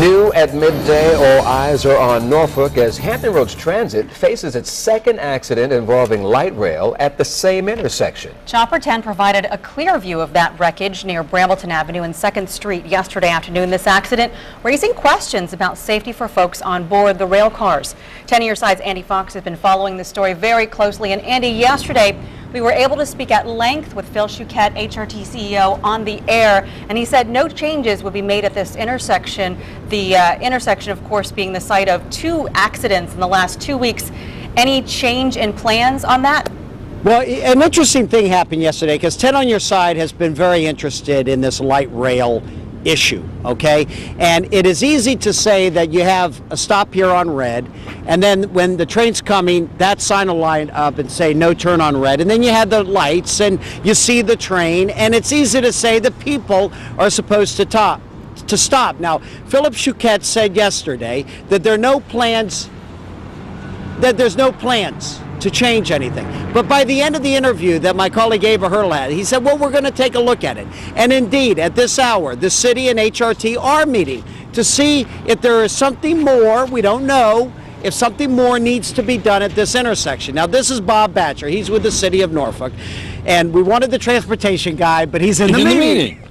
New at midday, all eyes are on Norfolk as Hampton Roads Transit faces its second accident involving light rail at the same intersection. Chopper 10 provided a clear view of that wreckage near Brambleton Avenue and 2nd Street yesterday afternoon. This accident raising questions about safety for folks on board the rail cars. 10 News Side's Andy Fox has been following this story very closely. And Andy, yesterday we were able to speak at length with Phil Shuket, HRT CEO, on the air, and he said no changes would be made at this intersection. The intersection, of course, being the site of 2 accidents in the last 2 weeks. Any change in plans on that? Well, an interesting thing happened yesterday because 10 on Your Side has been very interested in this light rail issue, okay? And it is easy to say that you have a stop here on red, and then when the train's coming, that sign will line up and say no turn on red, and then you have the lights and you see the train, and it's easy to say that people are supposed to stop. Now, Philip Shuket said yesterday that there's no plans to change anything. But by the end of the interview that my colleague Ava Hurl had, he said, well, we're going to take a look at it. And indeed, at this hour, the city and HRT are meeting to see if there is something more, we don't know, if something more needs to be done at this intersection. Now, this is Bob Batcher. He's with the city of Norfolk. And we wanted the transportation guy, but he's in the meeting.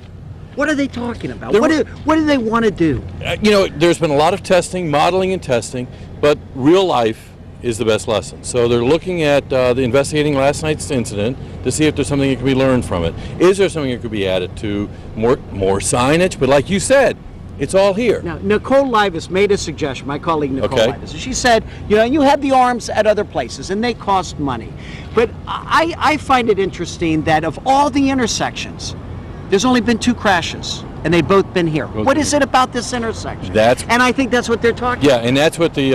What are they talking about? What do they want to do? You know, there's been a lot of testing, modeling and testing, but real life is the best lesson. So they're looking at investigating last night's incident to see if there's something that can be learned from it. Is there something that could be added to more signage? But like you said, it's all here. Now, Nicole Livas made a suggestion, my colleague Nicole Livas. She said, you know, you have the arms at other places and they cost money. But I find it interesting that of all the intersections, there's only been 2 crashes, and they've both been here. What is it about this intersection? And I think that's what they're talking about. Yeah, and that's what the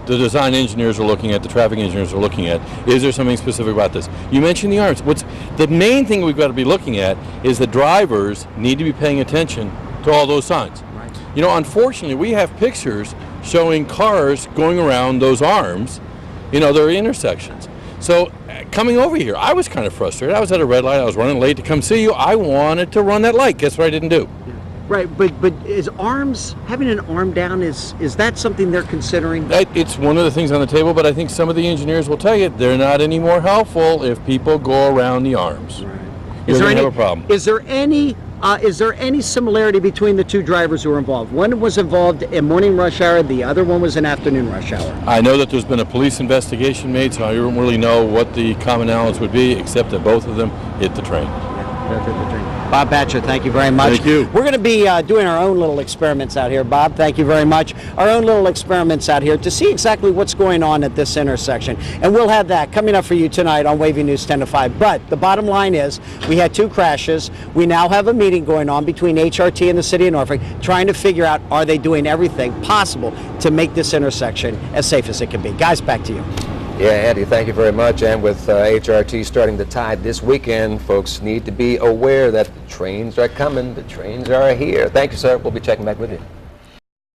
design engineers are looking at, the traffic engineers are looking at. Is there something specific about this? You mentioned the arms. The main thing we've got to be looking at is the drivers need to be paying attention to all those signs. Right. You know, unfortunately, we have pictures showing cars going around those arms, you know, their intersections. So coming over here, I was kind of frustrated. I was at a red light. I was running late to come see you. I wanted to run that light. Guess what I didn't do? Right, but is having an arm down, is that something they're considering? It's one of the things on the table, but I think some of the engineers will tell you they're not any more helpful if people go around the arms. Right. You're going to have a problem. Is there any similarity between the 2 drivers who were involved? One was involved in morning rush hour, the other one was in afternoon rush hour. I know that there's been a police investigation made, so I don't really know what the commonalities would be, except that both of them hit the train. Yeah, hit the train. Bob Batcher, thank you very much. Thank you. We're going to be doing our own little experiments out here. Bob, thank you very much. Our own little experiments out here to see exactly what's going on at this intersection. And we'll have that coming up for you tonight on Wavy News 10 to 5. But the bottom line is we had 2 crashes. We now have a meeting going on between HRT and the city of Norfolk trying to figure out, are they doing everything possible to make this intersection as safe as it can be. Guys, back to you. Yeah, Andy, thank you very much. And with HRT starting the tide this weekend, folks need to be aware that the trains are coming, the trains are here. Thank you, sir. We'll be checking back with you.